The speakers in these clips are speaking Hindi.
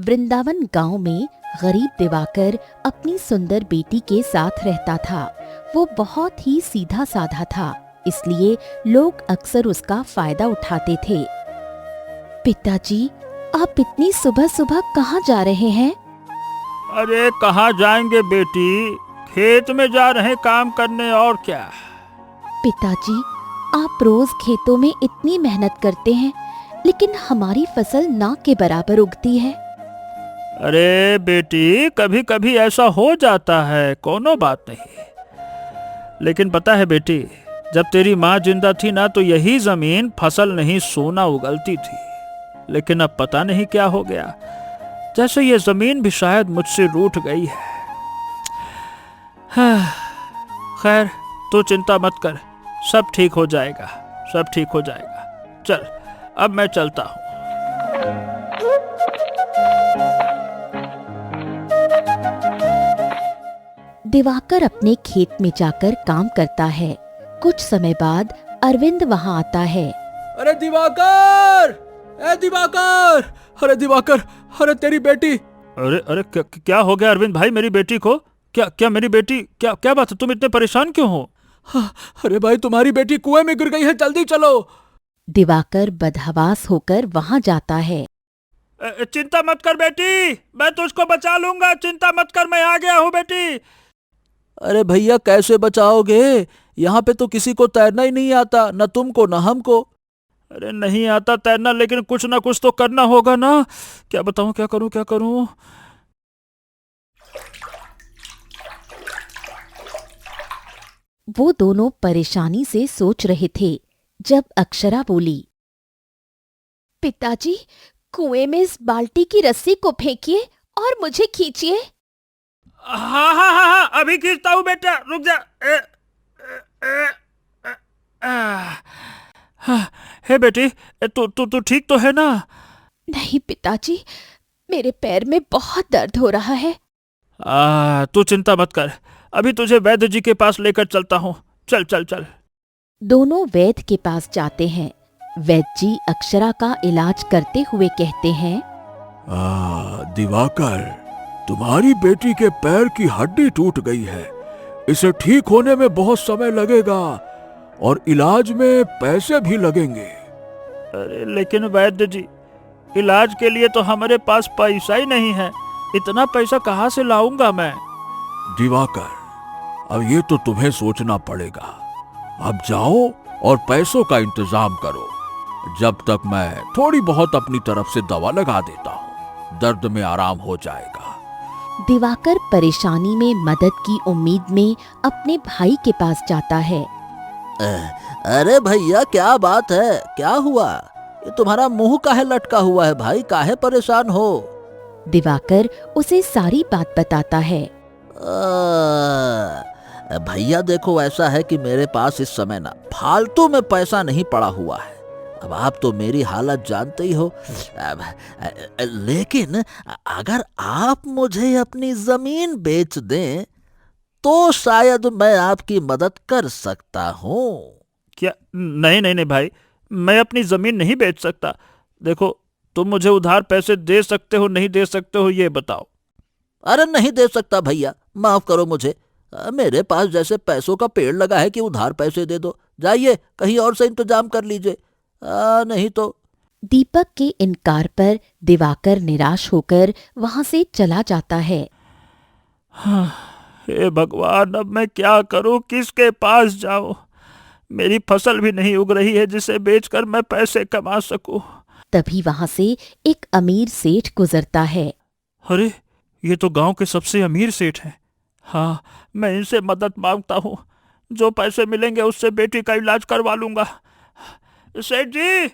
वृंदावन गांव में गरीब दिवाकर अपनी सुंदर बेटी के साथ रहता था। वो बहुत ही सीधा साधा था, इसलिए लोग अक्सर उसका फायदा उठाते थे। पिताजी, आप इतनी सुबह सुबह कहाँ जा रहे हैं? अरे कहाँ जाएंगे बेटी, खेत में जा रहे काम करने, और क्या। पिताजी, आप रोज खेतों में इतनी मेहनत करते हैं, लेकिन हमारी फसल ना के बराबर उगती है। अरे बेटी, कभी कभी ऐसा हो जाता है, कोनो बात नहीं। लेकिन पता है बेटी, जब तेरी माँ जिंदा थी ना, तो यही जमीन फसल नहीं सोना उगलती थी। लेकिन अब पता नहीं क्या हो गया, जैसे ये जमीन भी शायद मुझसे रूठ गई है। हाँ, खैर तू चिंता मत कर, सब ठीक हो जाएगा, सब ठीक हो जाएगा। चल अब मैं चलता हूँ। दिवाकर अपने खेत में जाकर काम करता है। कुछ समय बाद अरविंद वहाँ आता है। अरे दिवाकर, ए दिवाकर, अरे दिवाकर, अरे तेरी बेटी। अरे अरे क्या हो गया अरविंद भाई, मेरी बेटी को? क्या मेरी बेटी, क्या बात है, तुम इतने परेशान क्यों हो? अरे भाई, तुम्हारी बेटी कुएं में गिर गई है, जल्दी चलो। दिवाकर बदहवास होकर वहाँ जाता है। चिंता मत कर बेटी, मैं तुझको बचा लूंगा, चिंता मत कर, मैं आ गया हूँ बेटी। अरे भैया, कैसे बचाओगे? यहाँ पे तो किसी को तैरना ही नहीं आता, न तुमको न हमको। अरे नहीं आता तैरना, लेकिन कुछ ना कुछ तो करना होगा ना। क्या बताऊं, क्या करूं? वो दोनों परेशानी से सोच रहे थे जब अक्षरा बोली, पिताजी, कुएं में इस बाल्टी की रस्सी को फेंकिए और मुझे खींचिए। हाँ, अभी खींचता हूँ बेटा, रुक जा। हे बेटी, तू ठीक तो है ना? नहीं पिताजी, मेरे पैर में बहुत दर्द हो रहा है। तू चिंता मत कर, अभी तुझे वैद्य जी के पास लेकर चलता हूँ। चल। दोनों वैद्य के पास जाते हैं। वैद्य जी अक्षरा का इलाज करते हुए कहते हैं, दिवाकर, तुम्हारी बेटी के पैर की हड्डी टूट गई है, इसे ठीक होने में बहुत समय लगेगा और इलाज में पैसे भी लगेंगे। अरे लेकिन वैद्य जी, इलाज के लिए तो हमारे पास पैसा ही नहीं है, इतना पैसा कहाँ से लाऊंगा मैं? दिवाकर, अब ये तो तुम्हें सोचना पड़ेगा। अब जाओ और पैसों का इंतजाम करो, जब तक मैं थोड़ी बहुत अपनी तरफ से दवा लगा देता हूँ, दर्द में आराम हो जाएगा। दिवाकर परेशानी में मदद की उम्मीद में अपने भाई के पास जाता है। अरे भैया, क्या बात है, क्या हुआ? ये तुम्हारा मुंह काहे लटका हुआ है भाई, काहे परेशान हो? दिवाकर उसे सारी बात बताता है। भैया देखो, ऐसा है कि मेरे पास इस समय ना फालतू में पैसा नहीं पड़ा हुआ है। अब आप तो मेरी हालत जानते ही हो, लेकिन अगर आप मुझे अपनी जमीन बेच दें तो शायद मैं आपकी मदद कर सकता हूँ। क्या? नहीं भाई, मैं अपनी जमीन नहीं बेच सकता। देखो, तुम मुझे उधार पैसे दे सकते हो, नहीं दे सकते हो, ये बताओ। अरे नहीं दे सकता भैया, माफ करो मुझे। मेरे पास जैसे पैसों का पेड़ लगा है कि उधार पैसे दे दो। जाइए कहीं और से इंतजाम कर लीजिए, नहीं तो। दीपक के इनकार पर दिवाकर निराश होकर वहां से चला जाता है। हे भगवान, अब मैं क्या करूं, किसके पास जाऊं? मेरी फसल भी नहीं उग रही है जिसे बेचकर मैं पैसे कमा सकूं। तभी वहां से एक अमीर सेठ गुजरता है। अरे, ये तो गांव के सबसे अमीर सेठ हैं। हाँ, मैं इनसे मदद मांगता हूँ, जो पैसे मिलेंगे उससे बेटी का इलाज करवा लूंगा। सेठ जी,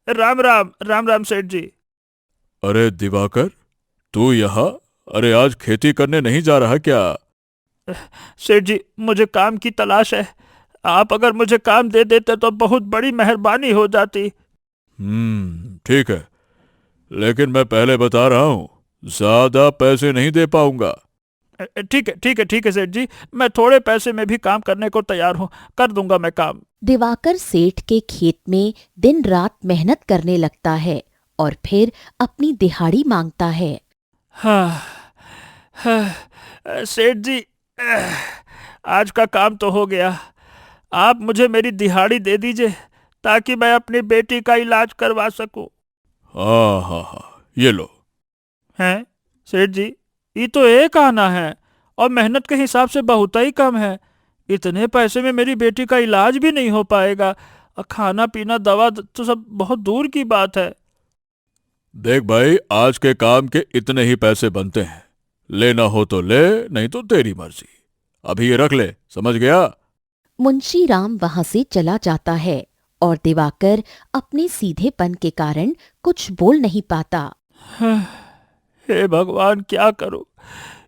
राम सेठ जी। अरे दिवाकर, तू यहाँ? अरे आज खेती करने नहीं जा रहा क्या? सेठ जी, मुझे काम की तलाश है, आप अगर मुझे काम दे देते तो बहुत बड़ी मेहरबानी हो जाती। ठीक है, लेकिन मैं पहले बता रहा हूँ, ज्यादा पैसे नहीं दे पाऊंगा। ठीक है सेठ जी, मैं थोड़े पैसे में भी काम करने को तैयार हूँ, कर दूंगा मैं काम। दिवाकर सेठ के खेत में दिन रात मेहनत करने लगता है और फिर अपनी दिहाड़ी मांगता है। हाँ, सेठ जी, आज का काम तो हो गया। आप मुझे मेरी दिहाड़ी दे दीजिए ताकि मैं अपनी बेटी का इलाज करवा सकूं। हाँ हाँ हाँ, ये लो। हैं सेठ जी, ये तो एक आना है और मेहनत के हिसाब से बहुत ही कम है। इतने पैसे में मेरी बेटी का इलाज भी नहीं हो पाएगा और खाना पीना दवा तो सब बहुत दूर की बात है। देख भाई, आज के काम के इतने ही पैसे बनते हैं। लेना हो तो ले, नहीं तो तेरी मर्जी। अभी ये रख ले, समझ गया? मुंशी राम वहां से चला जाता है और दिवाकर अपने सीधेपन के कारण कुछ बोल नहीं पाता। हे भगवान, क्या करूं?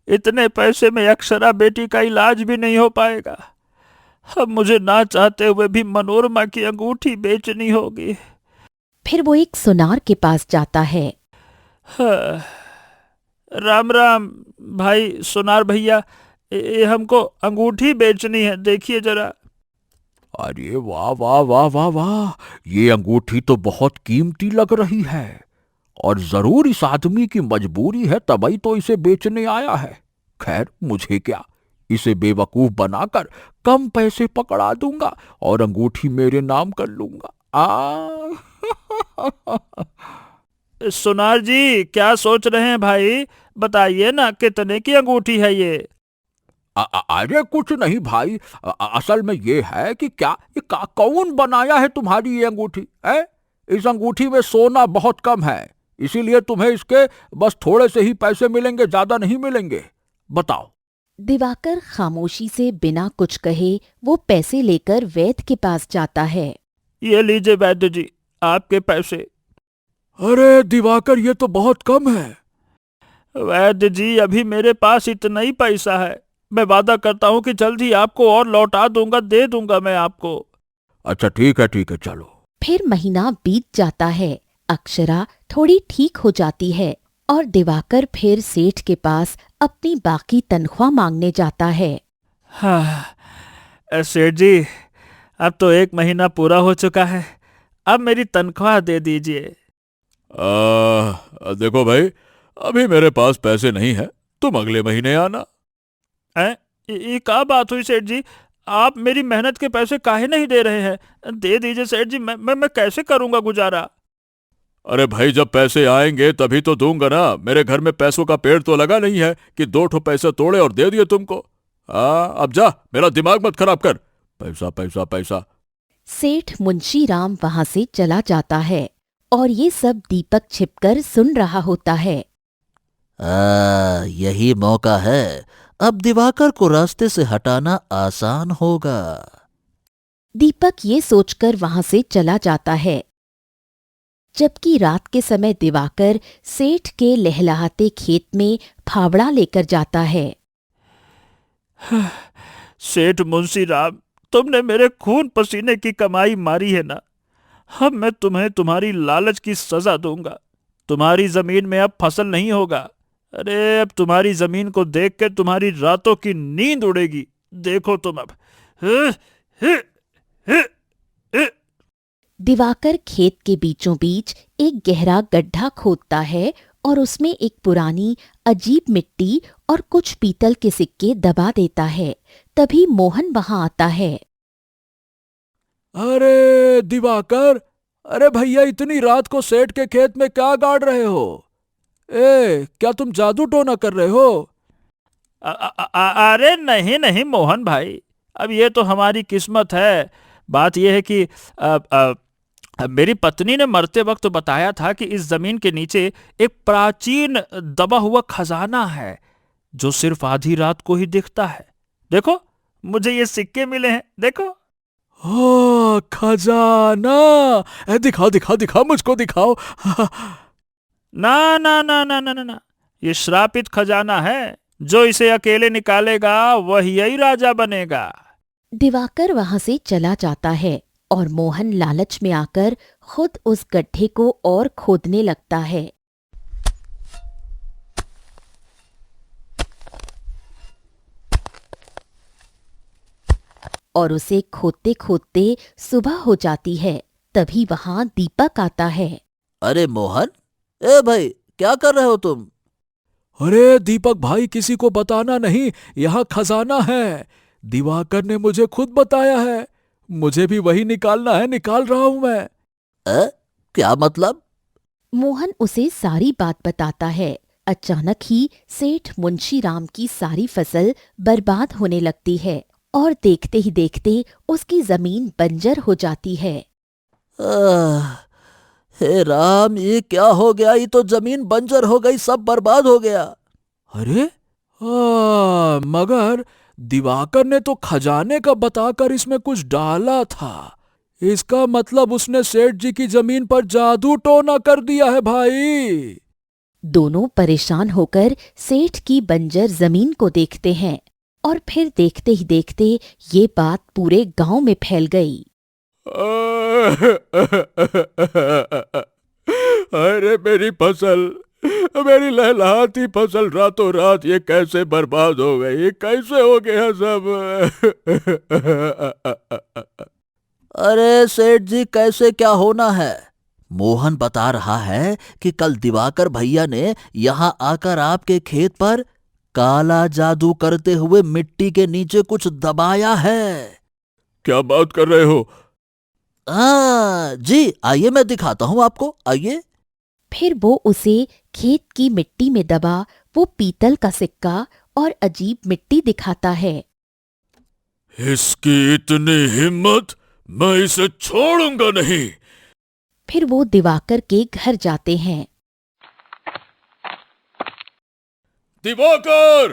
इतने पैसे में अक्षरा बेटी का इलाज भी नहीं हो पाएगा। अब मुझे ना चाहते हुए भी मनोरमा की अंगूठी बेचनी होगी। फिर वो एक सुनार के पास जाता है। हाँ, राम राम भाई सुनार भैया, ये हमको अंगूठी बेचनी है, देखिए जरा। अरे वाह वाह वाह वाह वाह, ये अंगूठी तो बहुत कीमती लग रही है और जरूर इस आदमी की मजबूरी है, तभी तो इसे बेचने आया है। खैर, मुझे क्या, इसे बेवकूफ बनाकर कम पैसे पकड़ा दूंगा और अंगूठी मेरे नाम कर लूंगा। सुनार जी, क्या सोच रहे हैं भाई? बताइए ना, कितने की अंगूठी है ये? अरे कुछ नहीं भाई, असल में ये है कि क्या ये कौन बनाया है तुम्हारी ये अंगूठी है? इस अंगूठी में सोना बहुत कम है, इसीलिए तुम्हें इसके बस थोड़े से ही पैसे मिलेंगे, ज्यादा नहीं मिलेंगे। बताओ। दिवाकर खामोशी से बिना कुछ कहे वो पैसे लेकर वैद्य के पास जाता है। ये लीजिए वैद्य जी, आपके पैसे। अरे दिवाकर, ये तो बहुत कम है। वैद्य जी, अभी मेरे पास इतना ही पैसा है। मैं वादा करता हूँ कि जल्द ही आपको और लौटा दूंगा, दे दूंगा मैं आपको। अच्छा ठीक है चलो। फिर महीना बीत जाता है। अक्षरा थोड़ी ठीक हो जाती है और दिवाकर फिर सेठ के पास अपनी बाकी तनख्वाह मांगने जाता है। हाँ सेठ जी, अब तो 1 महीना पूरा हो चुका है, अब मेरी तनख्वाह दे दीजिए। देखो भाई, अभी मेरे पास पैसे नहीं है, तुम अगले महीने आना। ये क्या बात हुई सेठ जी? आप मेरी मेहनत के पैसे काहे नहीं दे रहे हैं? दे दीजिए सेठ जी, मैं कैसे करूंगा गुजारा? अरे भाई, जब पैसे आएंगे तभी तो दूंगा ना। मेरे घर में पैसों का पेड़ तो लगा नहीं है कि 2 ठो पैसे तोड़े और दे दिए तुमको। अब जा, मेरा दिमाग मत खराब कर। पैसा पैसा पैसा। सेठ मुंशी राम वहां से चला जाता है और ये सब दीपक छिपकर सुन रहा होता है। यही मौका है, अब दिवाकर को रास्ते से हटाना आसान होगा। दीपक ये सोचकर वहां से चला जाता है। जबकि रात के समय दिवाकर सेठ के लहलहाते खेत में फावड़ा लेकर जाता है। सेठ मुंशी राम, तुमने मेरे खून पसीने की कमाई मारी है ना, अब मैं तुम्हें तुम्हारी लालच की सजा दूंगा। तुम्हारी जमीन में अब फसल नहीं होगा। अरे अब तुम्हारी जमीन को देख के तुम्हारी रातों की नींद उड़ेगी। देखो तुम अब। दिवाकर खेत के बीचों बीच एक गहरा गड्ढा खोदता है और उसमें एक पुरानी अजीब मिट्टी और कुछ पीतल के सिक्के दबा देता है। तभी मोहन वहां आता है। अरे दिवाकर, अरे भैया, इतनी रात को सेठ के खेत में क्या गाड़ रहे हो? क्या तुम जादू टोना कर रहे हो? अरे नहीं नहीं मोहन भाई, अब ये तो हमारी किस्मत है। बात यह है कि मेरी पत्नी ने मरते वक्त बताया था कि इस जमीन के नीचे एक प्राचीन दबा हुआ खजाना है जो सिर्फ आधी रात को ही दिखता है। देखो, मुझे ये सिक्के मिले हैं, देखो। खजाना, दिखाओ दिखाओ दिखाओ, मुझको दिखाओ। ना ना ना ना ना ना ना, ये श्रापित खजाना है। जो इसे अकेले निकालेगा वही यही राजा बनेगा। दिवाकर वहां से चला जाता है और मोहन लालच में आकर खुद उस गड्ढे को और खोदने लगता है। और उसे खोदते खोदते सुबह हो जाती है। तभी वहां दीपक आता है। अरे मोहन, ए भाई, क्या कर रहे हो तुम? अरे दीपक भाई, किसी को बताना नहीं, यहाँ खजाना है। दिवाकर ने मुझे खुद बताया है। मुझे भी वही निकालना है, निकाल रहा हूं मैं। क्या मतलब? मोहन उसे सारी बात बताता है। अचानक ही सेठ मुंशीराम की सारी फसल बर्बाद होने लगती है और देखते ही देखते उसकी जमीन बंजर हो जाती है। आह, हे राम, ये क्या हो गया? ये तो जमीन बंजर हो गई, सब बर्बाद हो गया। अरे मगर दिवाकर ने तो खजाने का बताकर इसमें कुछ डाला था। इसका मतलब उसने सेठ जी की जमीन पर जादू टोना कर दिया है भाई। दोनों परेशान होकर सेठ की बंजर जमीन को देखते हैं और फिर देखते ही देखते ये बात पूरे गांव में फैल गई। अरे मेरी फसल, मेरी लहलहाती फसल रातों रात ये कैसे बर्बाद हो गई? कैसे हो गया सब? अरे सेठ जी, कैसे क्या होना है? मोहन बता रहा है कि कल दिवाकर भैया ने यहाँ आकर आपके खेत पर काला जादू करते हुए मिट्टी के नीचे कुछ दबाया है। क्या बात कर रहे हो? हाँ जी, आइए मैं दिखाता हूँ आपको, आइए। फिर वो उसे खेत की मिट्टी में दबा वो पीतल का सिक्का और अजीब मिट्टी दिखाता है। इसकी इतनी हिम्मत, मैं इसे छोड़ूंगा नहीं। फिर वो दिवाकर के घर जाते हैं। दिवाकर,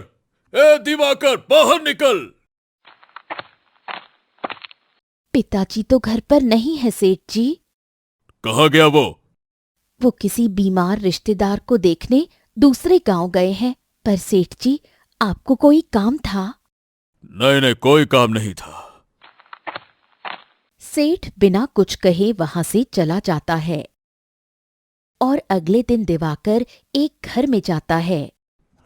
ए दिवाकर, बाहर निकल। पिताजी तो घर पर नहीं है सेठ जी। कहाँ गया वो? वो किसी बीमार रिश्तेदार को देखने दूसरे गांव गए हैं। पर सेठ जी, आपको कोई काम था? नहीं नहीं, कोई काम नहीं था। सेठ बिना कुछ कहे वहां से चला जाता है और अगले दिन दिवाकर एक घर में जाता है।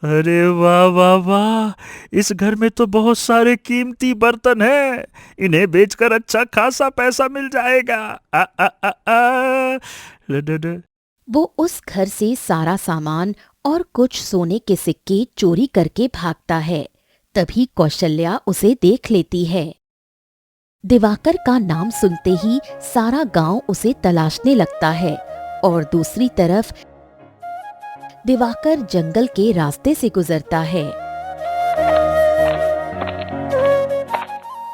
अरे वाह वाह वाह, इस घर में तो बहुत सारे कीमती बर्तन हैं। इन्हें बेचकर अच्छा खासा पैसा मिल जाएगा। आ, आ, आ, आ, ड, ड, ड। वो उस घर से सारा सामान और कुछ सोने के सिक्के चोरी करके भागता है। तभी कौशल्या उसे देख लेती है। दिवाकर का नाम सुनते ही सारा गांव उसे तलाशने लगता है और दूसरी तरफ दिवाकर जंगल के रास्ते से गुजरता है।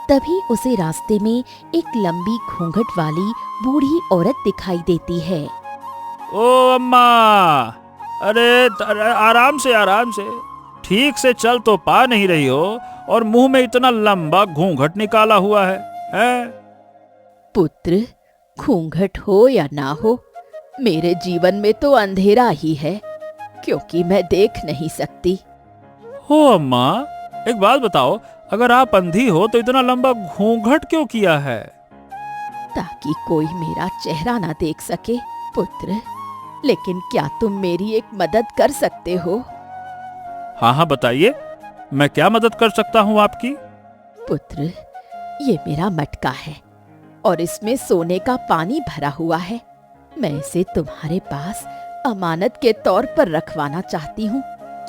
तभी उसे रास्ते में एक लंबी घूंघट वाली बूढ़ी औरत दिखाई देती है। ओ अम्मा, अरे आराम से आराम से, ठीक से चल तो पा नहीं रही हो और मुंह में इतना लंबा घूंघट निकाला हुआ है, हैं? पुत्र, घूंघट हो या ना हो, मेरे जीवन में तो अंधेरा ही है, क्योंकि मैं देख नहीं सकती। हो अम्मा, एक बात बताओ, अगर आप अंधी हो तो इतना लंबा घूंघट क्यों किया है? ताकि कोई मेरा चेहरा ना देख सके पुत्र। लेकिन क्या तुम मेरी एक मदद कर सकते हो? हाँ हाँ बताइए, मैं क्या मदद कर सकता हूँ आपकी? पुत्र, ये मेरा मटका है और इसमें सोने का पानी भरा हुआ है। मैं इसे तुम्हारे पास अमानत के तौर पर रखवाना चाहती हूँ।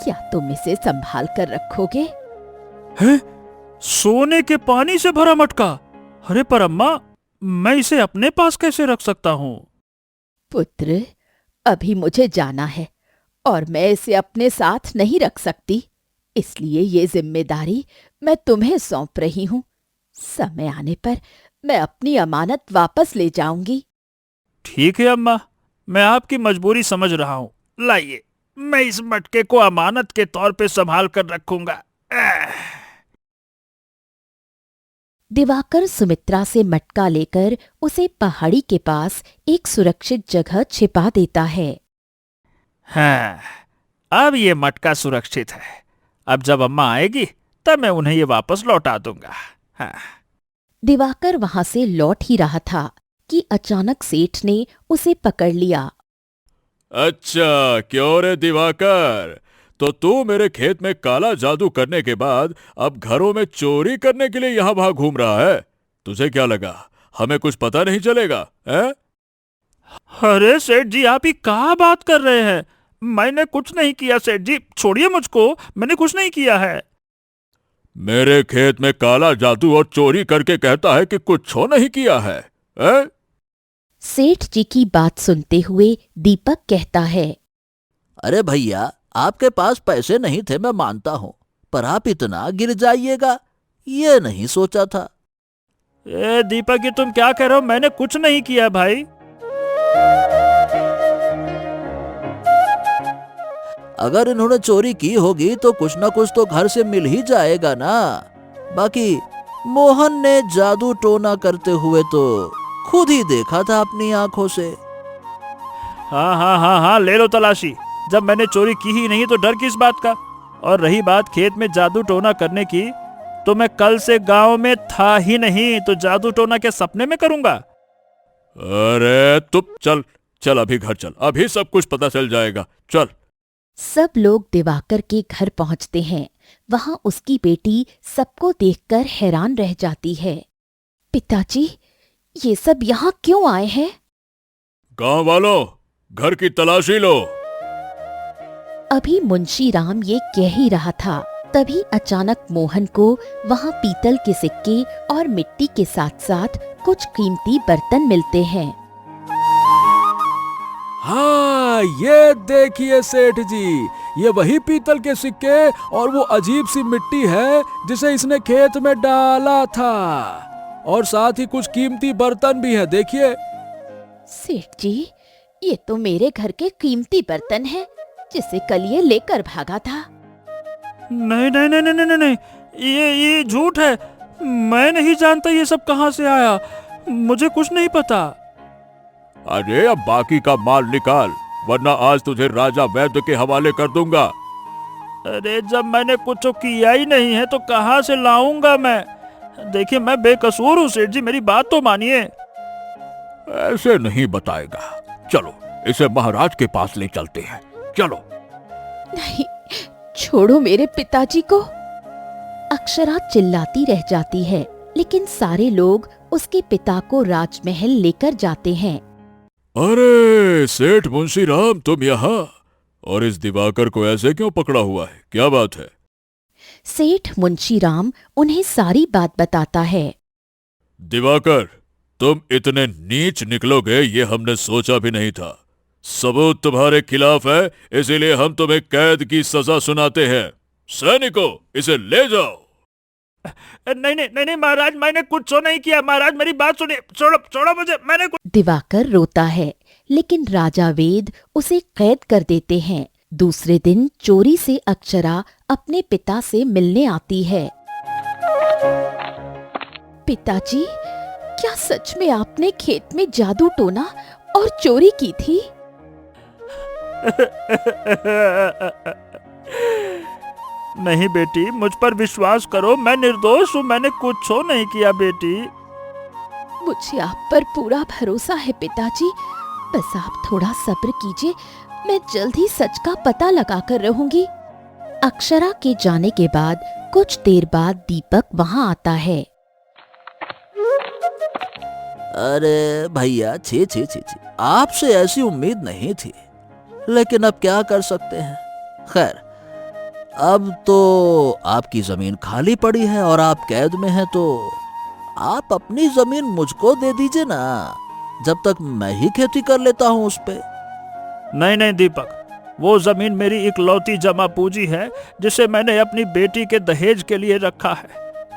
क्या तुम इसे संभाल कर रखोगे? हैं? सोने के पानी से भरा मटका? अरे पर अम्मा, मैं इसे अपने पास कैसे रख सकता हूँ? पुत्र, अभी मुझे जाना है और मैं इसे अपने साथ नहीं रख सकती, इसलिए ये जिम्मेदारी मैं तुम्हें सौंप रही हूँ। समय आने पर मैं अपनी अमानत वापस ले जाऊंगी। ठीक है अम्मा, मैं आपकी मजबूरी समझ रहा हूँ। लाइए, मैं इस मटके को अमानत के तौर पे संभाल कर रखूंगा। दिवाकर सुमित्रा से मटका लेकर उसे पहाड़ी के पास एक सुरक्षित जगह छिपा देता है। हाँ, अब ये मटका सुरक्षित है। अब जब अम्मा आएगी तब मैं उन्हें ये वापस लौटा दूंगा। हाँ। दिवाकर वहां से लौट ही रहा था कि अचानक सेठ ने उसे पकड़ लिया। अच्छा, क्यों रे दिवाकर, तो तू मेरे खेत में काला जादू करने के बाद अब घरों में चोरी करने के लिए यहाँ वहां घूम रहा है? तुझे क्या लगा हमें कुछ पता नहीं चलेगा, है? अरे सेठ जी, आप ही कहाँ बात कर रहे हैं? मैंने कुछ नहीं किया सेठ जी, छोड़िए मुझको, मैंने कुछ नहीं किया है। मेरे खेत में काला जादू और चोरी करके कहता है कि कुछ नहीं किया है, ए? सेठ जी की बात सुनते हुए दीपक कहता है, अरे भैया, आपके पास पैसे नहीं थे मैं मानता हूं, पर आप इतना गिर जाइएगा ये नहीं सोचा था। ए दीपक, ये तुम क्या कह रहे हो? मैंने कुछ नहीं किया भाई। अगर इन्होंने चोरी की होगी तो कुछ ना कुछ तो घर से मिल ही जाएगा ना। बाकी मोहन ने जादू टोना करते हुए तो खुद ही देखा था अपनी आंखों से। हाँ हाँ हाँ हाँ, ले लो तलाशी। जब मैंने चोरी की ही नहीं तो डर किस बात का? और रही बात खेत में जादू टोना करने की, तो मैं कल से गांव में था ही नहीं, तो जादू टोना के सपने में करूंगा? अरे तुम चल चल, अभी घर चल, अभी सब कुछ पता चल जाएगा, चल। सब लोग दिवाकर के घर पहुंचते हैं। वहां उसकी बेटी सबको देखकर हैरान रह जाती है। पिताजी, ये सब यहाँ क्यों आए हैं? गांव वालों, घर की तलाशी लो। अभी मुंशी राम ये कह ही रहा था, तभी अचानक मोहन को वहां पीतल के सिक्के और मिट्टी के साथ साथ कुछ कीमती बर्तन मिलते हैं। हाँ, ये देखिए सेठ जी, ये वही पीतल के सिक्के और वो अजीब सी मिट्टी है जिसे इसने खेत में डाला था, और साथ ही कुछ कीमती बर्तन भी है, देखिए। सेठ जी, ये तो मेरे घर के कीमती बर्तन हैं, जिसे कल ये लेकर भागा था। नहीं नहीं नहीं नहीं नहीं नहीं, ये झूठ है। मैं नहीं जानता ये सब कहाँ से आया, मुझे कुछ नहीं पता। अरे अब बाकी का माल निकाल, वरना आज तुझे राजा वैद्य के हवाले कर दूंगा। अरे जब मैंने कुछ किया ही नहीं है तो कहाँ से लाऊंगा मैं? देखिए, मैं बेकसूर हूँ सेठ जी, मेरी बात तो मानिए। ऐसे नहीं बताएगा, चलो इसे महाराज के पास ले चलते हैं, चलो। नहीं, छोड़ो मेरे पिताजी को। अक्षरा चिल्लाती रह जाती है, लेकिन सारे लोग उसके पिता को राजमहल लेकर जाते हैं। अरे सेठ मुंशी राम, तुम यहाँ? और इस दिवाकर को ऐसे क्यों पकड़ा हुआ है, क्या बात है? सेठ मुंशी राम उन्हें सारी बात बताता है। दिवाकर, तुम इतने नीच निकलोगे ये हमने सोचा भी नहीं था। सबूत तुम्हारे खिलाफ है, इसीलिए हम तुम्हें कैद की सजा सुनाते हैं। सैनिकों, इसे ले जाओ। नहीं नहीं नहीं नहीं महाराज, मैंने कुछ नहीं किया। महाराज मेरी बात सुनिए, छोड़ो छोड़ो मुझे, मैंने कुछ। दिवाकर रोता है, लेकिन राजा वेद उसे कैद कर देते हैं। दूसरे दिन चोरी से अक्षरा अपने पिता से मिलने आती है। पिताजी, क्या सच में आपने खेत में जादू टोना और चोरी की थी? नहीं बेटी, मुझ पर विश्वास करो, मैं निर्दोष हूँ, मैंने कुछ नहीं किया बेटी। मुझे आप पर पूरा भरोसा है पिताजी, बस आप थोड़ा सब्र कीजिए, मैं जल्द ही सच का पता लगा कर रहूंगी। अक्षरा के जाने के बाद कुछ देर बाद दीपक वहां आता है। अरे भैया, छी छी छी छी, आपसे ऐसी उम्मीद नहीं थी, लेकिन अब क्या कर सकते हैं। खैर, अब तो आपकी जमीन खाली पड़ी है और आप कैद में हैं, तो आप अपनी जमीन मुझको दे दीजिए ना, जब तक मैं ही खेती कर लेता हूँ उस पे। नहीं नहीं दीपक, वो जमीन मेरी इकलौती जमा पूंजी है, जिसे मैंने अपनी बेटी के दहेज के लिए रखा है।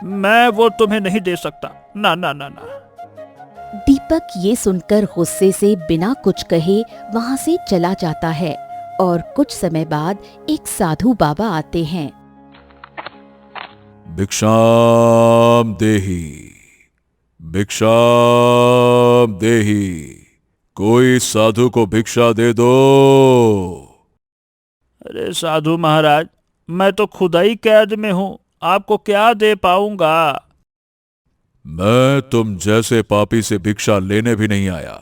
मैं वो तुम्हें नहीं दे सकता, ना ना ना ना। दीपक ये सुनकर गुस्से से बिना कुछ कहे वहां से चला जाता है, और कुछ समय बाद एक साधु बाबा आते हैं। भिक्षाम देहि, भिक्षाम देहि, कोई साधु को भिक्षा दे दो। अरे साधु महाराज, मैं तो खुद ही कैद में हूँ, आपको क्या दे पाऊंगा? मैं तुम जैसे पापी से भिक्षा लेने भी नहीं आया,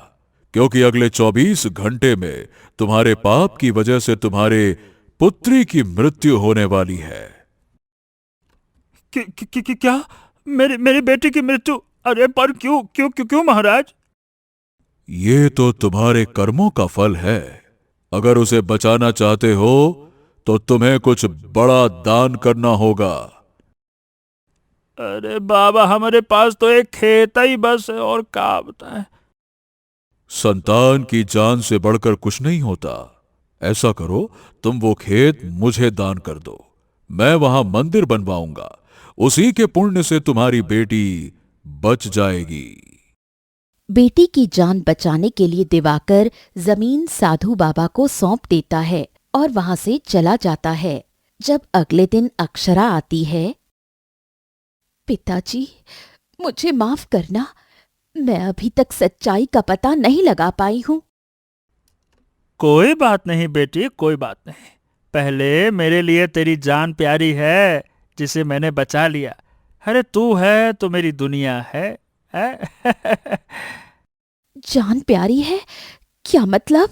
क्योंकि अगले 24 घंटे में तुम्हारे पाप की वजह से तुम्हारे पुत्री की मृत्यु होने वाली है। क्या? मेरी बेटी की मृत्यु? अरे पर क्यों क्यों क्यों क्यों महाराज? ये तो तुम्हारे कर्मों का फल है। अगर उसे बचाना चाहते हो तो तुम्हें कुछ बड़ा दान करना होगा। अरे बाबा, हमारे पास तो एक खेत ही बस है, और क्या बताएं। संतान की जान से बढ़कर कुछ नहीं होता। ऐसा करो, तुम वो खेत मुझे दान कर दो, मैं वहां मंदिर बनवाऊंगा। उसी के पुण्य से तुम्हारी बेटी बच जाएगी। बेटी की जान बचाने के लिए दिवाकर जमीन साधु बाबा को सौंप देता है और वहां से चला जाता है। जब अगले दिन अक्षरा आती है। पिताजी, मुझे माफ करना, मैं अभी तक सच्चाई का पता नहीं लगा पाई हूं। कोई बात नहीं बेटी, कोई बात नहीं। पहले मेरे लिए तेरी जान प्यारी है, जिसे मैंने बचा लिया। अरे तू है तो मेरी दुनिया है। जान प्यारी है? क्या मतलब?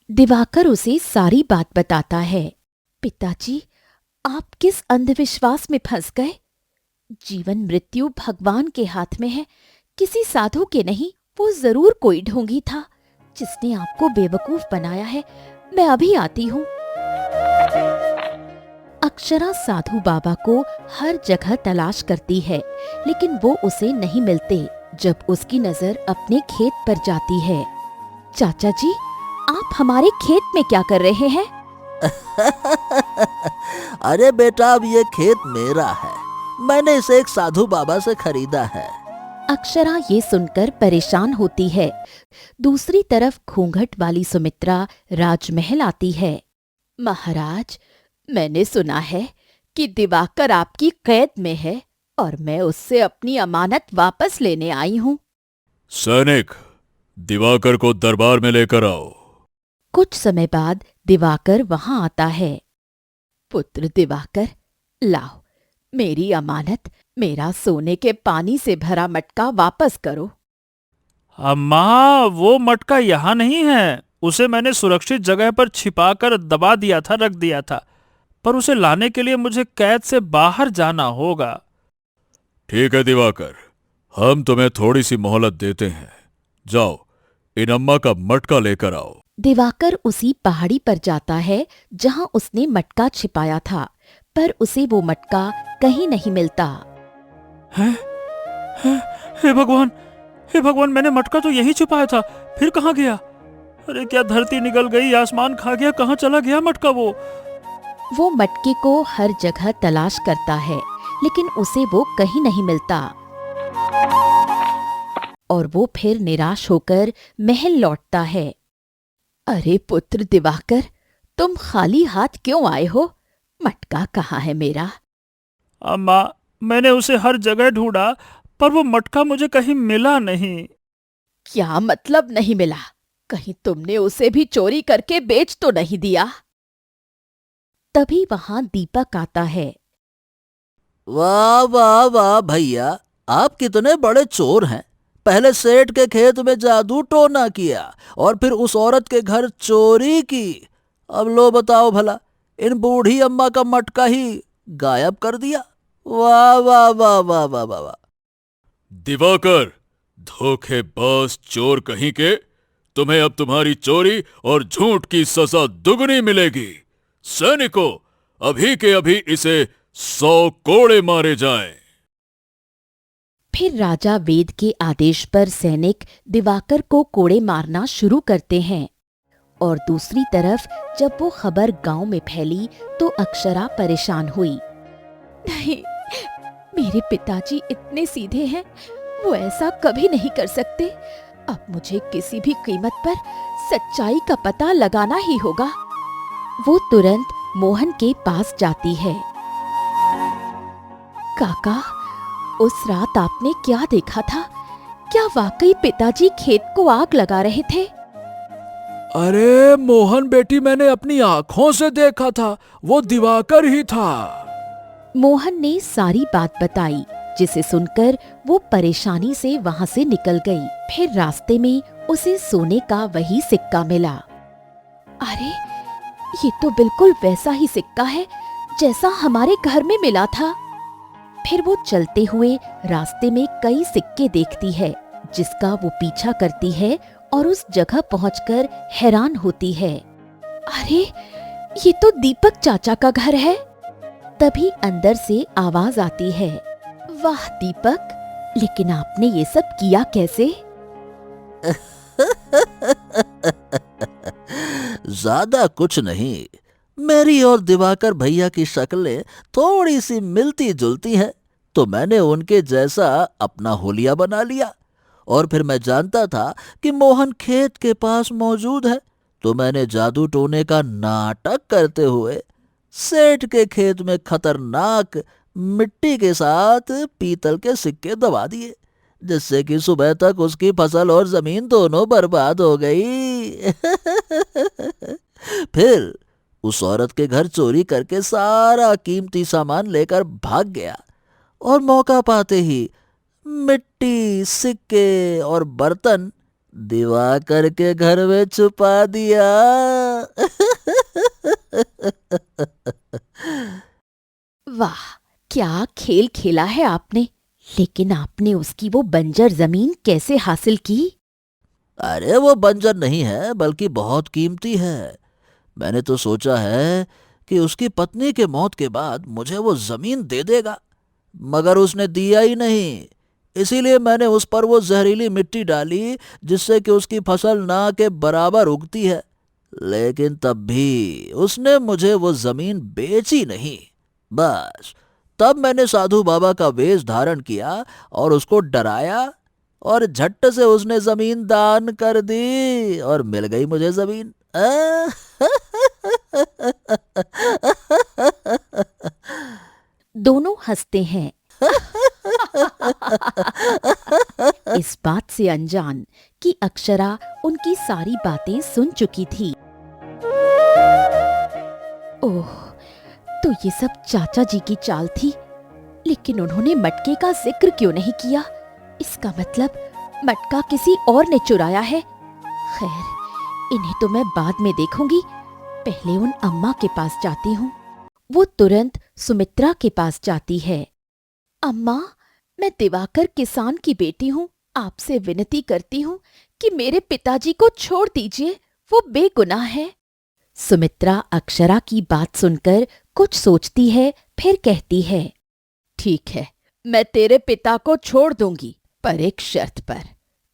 दिवाकर उसे सारी बात बताता है। पिताजी, आप किस अंधविश्वास में फंस गए? जीवन मृत्यु भगवान के हाथ में है, किसी साधु के नहीं। वो जरूर कोई ढोंगी था जिसने आपको बेवकूफ बनाया है। मैं अभी आती हूँ। अक्षरा साधु बाबा को हर जगह तलाश करती है, लेकिन वो उसे नहीं मिलते। जब उसकी नजर अपने खेत पर जाती है। चाचा जी, आप हमारे खेत में क्या कर रहे हैं? अरे बेटा, अब ये खेत मेरा है। मैंने इसे एक साधु बाबा से खरीदा है। अक्षरा ये सुनकर परेशान होती है। दूसरी तरफ घूंघट वाली सुमित्रा राजमहल आती है। महाराज, मैंने सुना है कि दिवाकर आपकी कैद में है और मैं उससे अपनी अमानत वापस लेने आई हूँ। सैनिक, दिवाकर को दरबार में लेकर आओ। कुछ समय बाद दिवाकर वहां आता है। पुत्र दिवाकर, लाओ मेरी अमानत, मेरा सोने के पानी से भरा मटका वापस करो। अम्मा, वो मटका यहाँ नहीं है। उसे मैंने सुरक्षित जगह पर छिपाकर दबा दिया था, रख दिया था। पर उसे लाने के लिए मुझे कैद से बाहर जाना होगा। ठीक है दिवाकर, हम तुम्हें थोड़ी सी मोहलत देते हैं। जाओ, इन अम्मा का मटका लेकर आओ। दिवाकर उसी पहाड़ी पर जाता है जहां उसने मटका छिपाया था, पर उसे वो मटका कहीं नहीं मिलता। है? हे भगवान, हे भगवान, मैंने मटका तो यहीं छुपाया था, फिर कहाँ गया? अरे क्या धरती निगल गई, आसमान खा गया, कहाँ चला गया मटका? वो मटके को हर जगह तलाश करता है, लेकिन उसे वो कहीं नहीं मिलता और वो फिर निराश होकर महल लौटता है। अरे पुत्र दिवाकर, तुम खाली हाथ क्यों आए हो? मटका कहाँ है मेरा? अम्मा, मैंने उसे हर जगह ढूंढा, पर वो मटका मुझे कहीं मिला नहीं। क्या मतलब नहीं मिला? कहीं तुमने उसे भी चोरी करके बेच तो नहीं दिया? तभी वहां दीपक आता है। वाह वाह वाह भैया, आप कितने बड़े चोर हैं। पहले सेठ के खेत में जादू टोना किया और फिर उस औरत के घर चोरी की। अब लो बताओ भला, इन बूढ़ी अम्मा का मटका ही गायब कर दिया। वाह वाह वाह वाह वाह वाह वाह। दिवाकर, धोखेबाज चोर कहीं के, तुम्हें अब तुम्हारी चोरी और झूठ की सजा दुगनी मिलेगी। सैनिकों, अभी के अभी इसे 100 कोड़े मारे जाएं। फिर राजा वेद के आदेश पर सैनिक दिवाकर को कोड़े मारना शुरू करते हैं। और दूसरी तरफ जब वो खबर गांव में फैली तो अक्षरा परेशान हुई। नहीं, मेरे पिताजी इतने सीधे हैं, वो ऐसा कभी नहीं कर सकते। अब मुझे किसी भी कीमत पर सच्चाई का पता लगाना ही होगा। वो तुरंत मोहन के पास जाती है। काका, उस रात आपने क्या देखा था? क्या वाकई पिताजी खेत को आग लगा रहे थे? अरे मोहन बेटी, मैंने अपनी आंखों से देखा था, वो दिवाकर ही था। मोहन ने सारी बात बताई, जिसे सुनकर वो परेशानी से वहां से निकल गई। फिर रास्ते में उसे सोने का वही सिक्का मिला। अरे, ये तो बिल्कुल वैसा ही सिक्का है जैसा हमारे घर में मिला था। फिर वो चलते हुए रास्ते में कई सिक्के देखती है, जिसका वो पीछा करती है और उस जगह पहुंचकर हैरान होती है। अरे, ये तो दीपक चाचा का घर है। तभी अंदर से आवाज आती है, वाह दीपक, लेकिन आपने ये सब किया कैसे? ज्यादा कुछ नहीं, मेरी और दिवाकर भैया की शक्लें थोड़ी सी मिलती जुलती हैं, तो मैंने उनके जैसा अपना हुलिया बना लिया। और फिर मैं जानता था कि मोहन खेत के पास मौजूद है, तो मैंने जादू टोने का नाटक करते हुए सेठ के खेत में खतरनाक मिट्टी के साथ पीतल के सिक्के दबा दिए, जिससे कि सुबह तक उसकी फसल और जमीन दोनों बर्बाद हो गई। फिर उस औरत के घर चोरी करके सारा कीमती सामान लेकर भाग गया और मौका पाते ही मिट्टी, सिक्के और बर्तन दिवाकर के घर में छुपा दिया। वाह, क्या खेल खेला है आपने। लेकिन आपने उसकी वो बंजर जमीन कैसे हासिल की? अरे वो बंजर नहीं है, बल्कि बहुत कीमती है। मैंने तो सोचा है कि उसकी पत्नी के मौत के बाद मुझे वो जमीन दे देगा, मगर उसने दिया ही नहीं। इसीलिए मैंने उस पर वो जहरीली मिट्टी डाली, जिससे कि उसकी फसल ना के बराबर उगती है। लेकिन तब भी उसने मुझे वो जमीन बेची नहीं। बस तब मैंने साधु बाबा का वेश धारण किया और उसको डराया, और झट से उसने जमीन दान कर दी और मिल गई मुझे जमीन। दोनों हंसते हैं। इस बात से अनजान कि अक्षरा उनकी सारी बातें सुन चुकी थी। ओह, तो ये सब चाचा जी की चाल थी। लेकिन उन्होंने मटके का जिक्र क्यों नहीं किया? इसका मतलब मटका किसी और ने चुराया है। खैर, इन्हें तो मैं बाद में देखूंगी। पहले उन अम्मा के पास जाती हूँ। वो तुरंत सुमित्रा के पास जाती है। अम्मा, मैं दिवाकर किसान की बेटी हूँ। आपसे विनती करती हूँ कि मेरे पिताजी को छोड़ दीजिए, वो बेगुनाह है। सुमित्रा अक्षरा की बात सुनकर कुछ सोचती है, फिर कहती है, ठीक है, मैं तेरे पिता को छोड़ दूंगी, पर एक शर्त पर।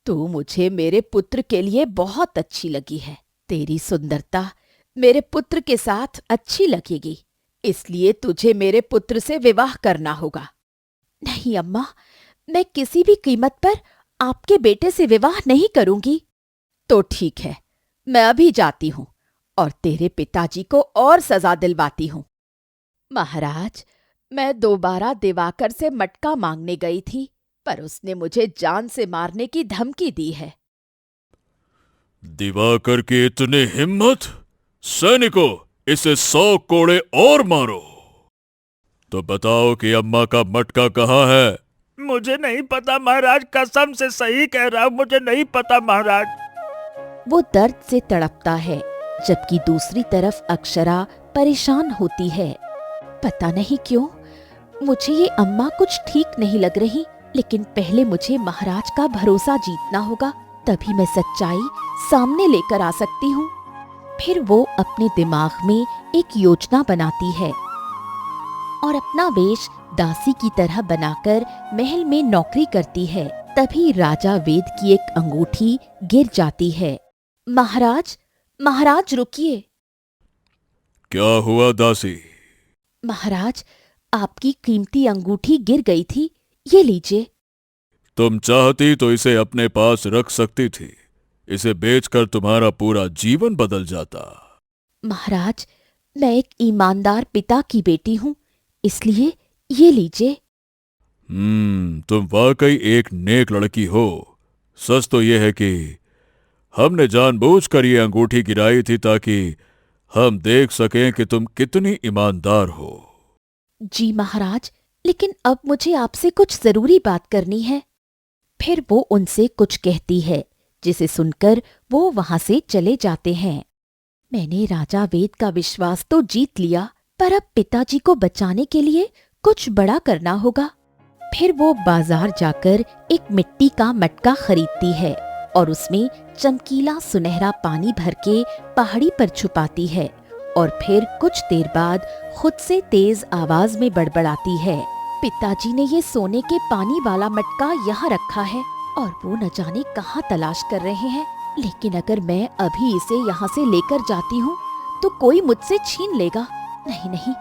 तू मुझे मेरे पुत्र के लिए बहुत अच्छी लगी है। तेरी सुंदरता मेरे पुत्र के साथ अच्छी लगेगी, इसलिए तुझे मेरे पुत्र से विवाह करना होगा। नहीं अम्मा, मैं किसी भी कीमत पर आपके बेटे से विवाह नहीं करूंगी। तो ठीक है, मैं अभी जाती हूँ और तेरे पिताजी को और सजा दिलवाती हूँ। महाराज, मैं दोबारा दिवाकर से मटका मांगने गई थी, पर उसने मुझे जान से मारने की धमकी दी है। दिवाकर की इतनी हिम्मत! सैनिकों, इसे 100 कोड़े और मारो। तो बताओ कि अम्मा का मटका कहाँ है? मुझे नहीं पता महाराज, कसम से सही कह रहा हूं, मुझे नहीं पता महाराज। वो दर्द से तड़पता है, जबकि दूसरी तरफ अक्षरा परेशान होती है। पता नहीं क्यों मुझे ये अम्मा कुछ ठीक नहीं लग रही, लेकिन पहले मुझे महाराज का भरोसा जीतना होगा, तभी मैं सच्चाई सामने लेकर आ सकती हूँ। फिर वो अपने दिमाग में एक योजना बनाती है और अपना वेश दासी की तरह बनाकर महल में नौकरी करती है। तभी राजा वेद की एक अंगूठी गिर जाती है। महाराज, महाराज रुकिए। क्या हुआ दासी? महाराज, आपकी कीमती अंगूठी गिर गई थी, ये लीजिए। तुम चाहती तो इसे अपने पास रख सकती थी, इसे बेचकर तुम्हारा पूरा जीवन बदल जाता। महाराज, मैं एक ईमानदार पिता की बेटी हूँ, इसलिए ये लीजिए। तुम वाकई एक नेक लड़की हो। सच तो यह है कि हमने जानबूझकर ये अंगूठी गिराई थी ताकि हम देख सकें कि तुम कितनी ईमानदार हो। जी महाराज, लेकिन अब मुझे आपसे कुछ जरूरी बात करनी है। फिर वो उनसे कुछ कहती है, जिसे सुनकर वो वहां से चले जाते हैं। मैंने राजा वेद का विश्वास तो जीत लिया, पर अब पिताजी को बचाने के लिए कुछ बड़ा करना होगा। फिर वो बाजार जाकर एक मिट्टी का मटका खरीदती है और उसमें चमकीला सुनहरा पानी भर के पहाड़ी पर छुपाती है और फिर कुछ देर बाद खुद से तेज आवाज में बड़बड़ाती है, पिताजी ने ये सोने के पानी वाला मटका यहाँ रखा है और वो न जाने कहाँ तलाश कर रहे हैं। लेकिन अगर मैं अभी इसे यहाँ से लेकर जाती हूँ तो कोई मुझसे छीन लेगा। नहीं नहीं,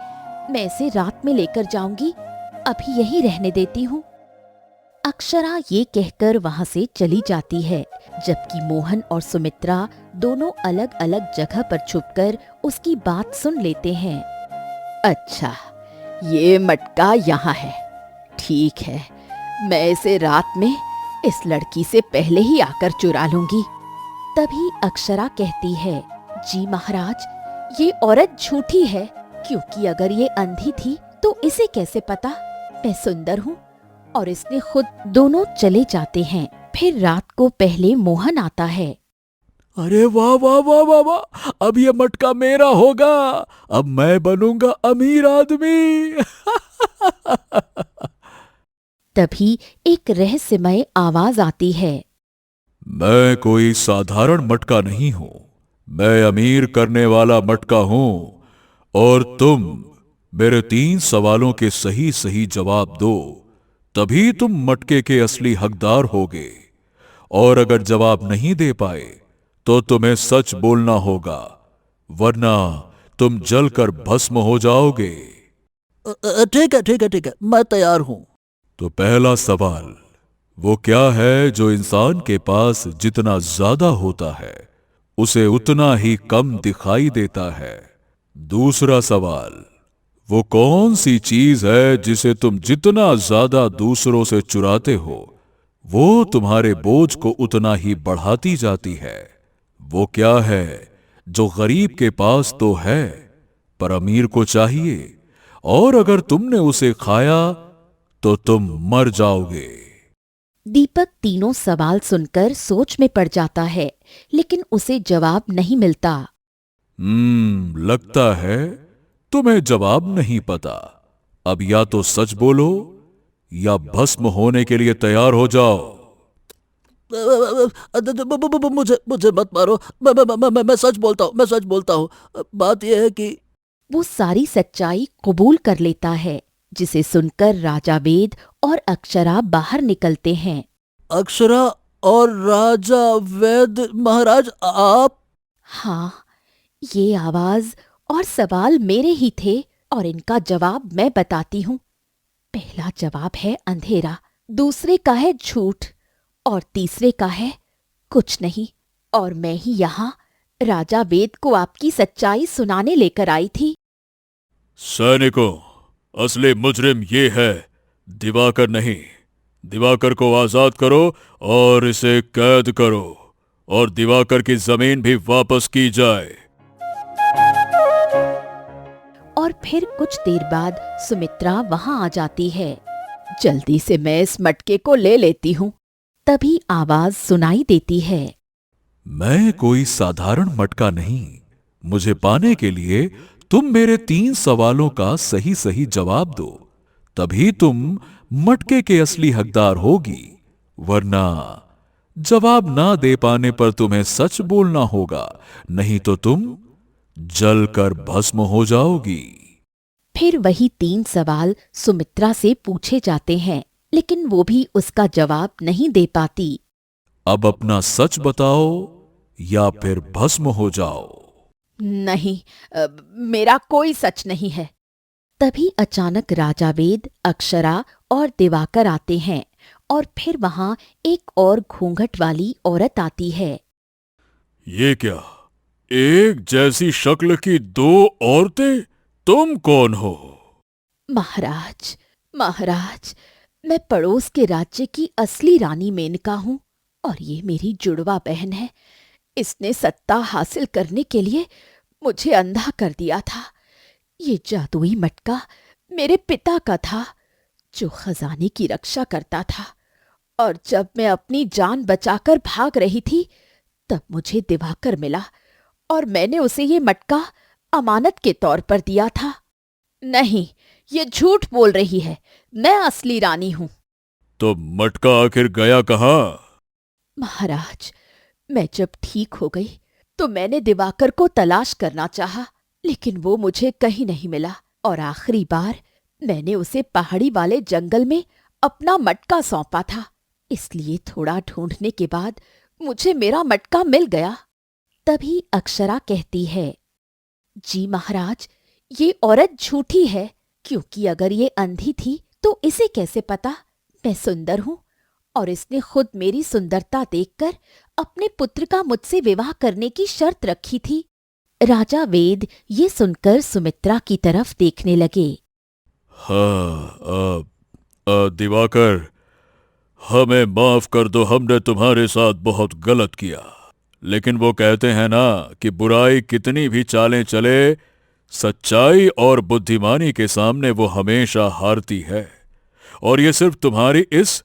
मैं इसे रात में लेकर जाऊंगी, अभी यहीं रहने देती हूँ। अक्षरा ये कहकर वहाँ से चली जाती है, जबकि मोहन और सुमित्रा दोनों अलग अलग जगह पर छुपकर उसकी बात सुन लेते हैं। अच्छा, ये मटका यहाँ है, ठीक है, मैं इसे रात में इस लड़की से पहले ही आकर चुरा लूंगी। तभी अक्षरा कहती है, जी महाराज, ये औरत झूठी है, क्योंकि अगर ये अंधी थी तो इसे कैसे पता मैं सुंदर हूँ। और इसने खुद। दोनों चले जाते हैं। फिर रात को पहले मोहन आता है। अरे वाह वाह वाह वाह वाह, अब ये मटका मेरा होगा, अब मैं बनूंगा अमीर आदमी। तभी एक रहस्यमय आवाज आती है। मैं कोई साधारण मटका नहीं हूं, मैं अमीर करने वाला मटका हूं, और तुम मेरे 3 सवालों के सही सही जवाब दो, तभी तुम मटके के असली हकदार होगे। और अगर जवाब नहीं दे पाए तो तुम्हें सच बोलना होगा, वरना तुम जलकर भस्म हो जाओगे। ठीक है ठीक है ठीक है, मैं तैयार हूं। तो पहला सवाल, वो क्या है जो इंसान के पास जितना ज्यादा होता है उसे उतना ही कम दिखाई देता है? दूसरा सवाल, वो कौन सी चीज है जिसे तुम जितना ज्यादा दूसरों से चुराते हो वो तुम्हारे बोझ को उतना ही बढ़ाती जाती है? वो क्या है जो गरीब के पास तो है पर अमीर को चाहिए, और अगर तुमने उसे खाया तो तुम मर जाओगे? दीपक तीनों सवाल सुनकर सोच में पड़ जाता है, लेकिन उसे जवाब नहीं मिलता। लगता है तुम्हें जवाब नहीं पता। अब या तो सच बोलो या भस्म होने के लिए तैयार हो जाओ। मुझे मुझे मत मारो, मैं सच बोलता हूँ, मैं सच बोलता हूँ। बात यह है कि वो सारी सच्चाई कबूल कर लेता है, जिसे सुनकर राजा वेद और अक्षरा बाहर निकलते हैं। अक्षरा और राजा वेद महाराज, आप? हाँ, ये आवाज और सवाल मेरे ही थे और इनका जवाब मैं बताती हूँ। पहला जवाब है अंधेरा, दूसरे का है झूठ और तीसरे का है कुछ नहीं। और मैं ही यहाँ राजा वेद को आपकी सच्चाई सुनाने लेकर आई थी। सैनिकों, असली मुजरिम ये है, दिवाकर नहीं। दिवाकर को आजाद करो और इसे कैद करो, और दिवाकर की जमीन भी वापस की जाए। और फिर कुछ देर बाद सुमित्रा वहां आ जाती है। जल्दी से मैं इस मटके को ले लेती हूँ। तभी आवाज सुनाई देती है। मैं कोई साधारण मटका नहीं, मुझे पाने के लिए तुम मेरे 3 सवालों का सही सही जवाब दो, तभी तुम मटके के असली हकदार होगी, वरना जवाब ना दे पाने पर तुम्हें सच बोलना होगा, नहीं तो तुम जलकर भस्म हो जाओगी। फिर वही 3 सवाल सुमित्रा से पूछे जाते हैं, लेकिन वो भी उसका जवाब नहीं दे पाती। अब अपना सच बताओ या फिर भस्म हो जाओ। नहीं, मेरा कोई सच नहीं है। तभी अचानक राजा वेद, अक्षरा और दिवाकर आते हैं, और फिर वहां एक और घूंघट वाली औरत आती है। ये क्या, एक जैसी शक्ल की 2 औरतें? तुम कौन हो? महाराज, महाराज, मैं पड़ोस के राज्य की असली रानी मेनका हूँ, और ये मेरी जुड़वा बहन है। इसने सत्ता हासिल करने के लिए मुझे अंधा कर दिया था। ये जादुई मटका मेरे पिता का था, जो खजाने की रक्षा करता था, और जब मैं अपनी जान बचाकर भाग रही थी तब मुझे दिवाकर मिला, और मैंने उसे ये मटका अमानत के तौर पर दिया था। नहीं, ये झूठ बोल रही है, मैं असली रानी हूँ। तो मटका आखिर गया कहाँ? महाराज, मैं जब ठीक हो गई तो मैंने दिवाकर को तलाश करना चाहा, लेकिन वो मुझे कहीं नहीं मिला और आखिरी बार मैंने उसे पहाड़ी वाले जंगल में अपना मटका सौंपा था। इसलिए थोड़ा ढूंढने के बाद मुझे मेरा मटका मिल गया। तभी अक्षरा कहती है, जी महाराज, ये औरत झूठी है, क्योंकि अगर ये अंधी थी तो इसे कैसे पता मैं सुंदर हूं, और इसने खुद मेरी सुंदरता देखकर अपने पुत्र का मुझसे विवाह करने की शर्त रखी थी। राजा वेद ये सुनकर सुमित्रा की तरफ देखने लगे। हाँ, दिवाकर, हमें माफ कर दो, हमने तुम्हारे साथ बहुत गलत किया। लेकिन वो कहते हैं ना कि बुराई कितनी भी चालें चले, सच्चाई और बुद्धिमानी के सामने वो हमेशा हारती है। और ये सिर्फ तुम्हारी इस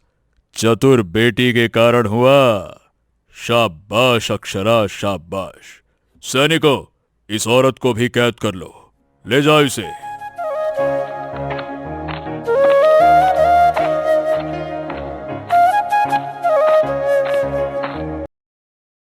चतुर बेटी के कारण हुआ। शाबाश अक्षरा, शाबाश। सैनिकों, इस औरत को भी कैद कर लो, ले जाओ इसे।